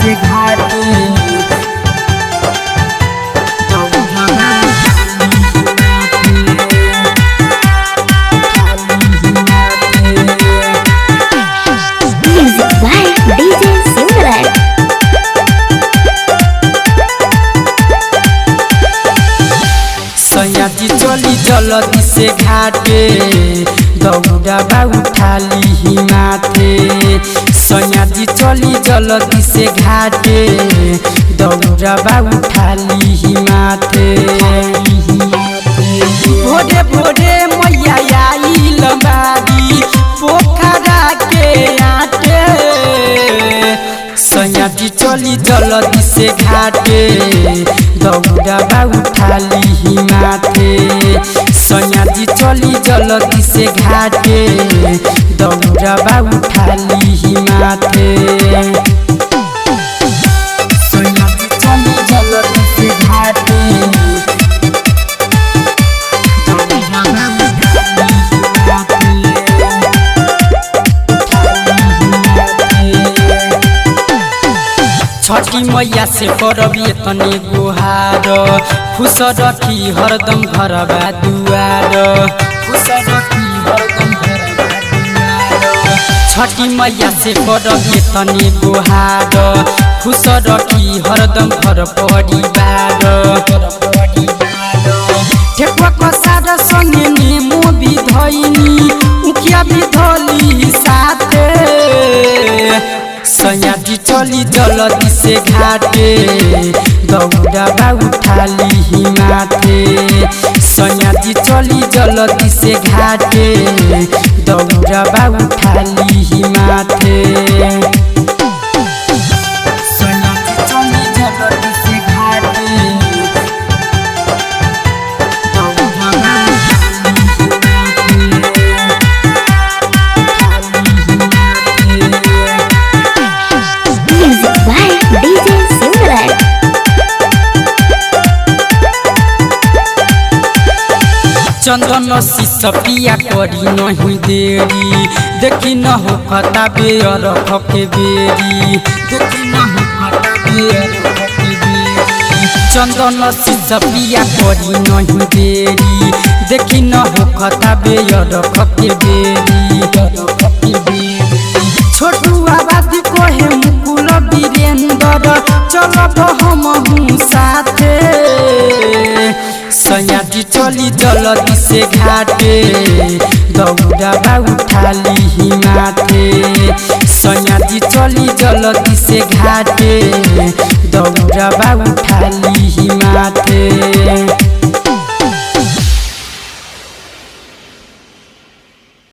से घाटे Music by DJ Simran. सयाजी चली जल्दी से घाटे दौड़ाबा उठाली ही माथे सयाजी चली जल्दी से घाटे दौड़ाबा उठाली ही माथे भोरे भोरे मैया आई लंबारी पोखरा के आटे सयाजी चली जल्दी से घाटे दौड़ाबा उठाली ही माथे सयाजी चली जल्दी से घाटे दौड़ाबा उठाली ही माथे सयाजी चली जल्दी से घाटे दौड़ाबा उठाली ही माथे छठी मैया से करबी तनी गुहार खुश रखी हरदम घरबा दुआर खुश रखी हरदम घरबा दुआर छठी मैया से करबी तनी गुहार खुश रखी हरदम घर परिवार ठेकुआ कसार संगे नेमो भी धइनी उखिया भी धली साथे सयाजी चली जल्दी से घाटे दौड़ाबा उठाली ही माथे सयाजी चली जल्दी से घाटे दौड़ाबा उठाली ही माथे सयाजी चली जल्दी से घाटे दौड़ाबा उठाली ही माथे Music by DJ Simran. चंदन सिसपिया करी नहीं देरी देखी न हो खता बेर खके बेरी देखी न हो खता बेर खके बेरी चंदन सिसपिया करी नहीं देरी देखी न हो खता बेर खके बेरी छोटू आबादी कोहे मुकुल वीरेंद्र चलब हमहू साथे सयाजी चली जल्दी से घाटे दौड़ाबा उठाली ही माथे सयाजी चली जल्दी से घाटे दौड़ाबा उठा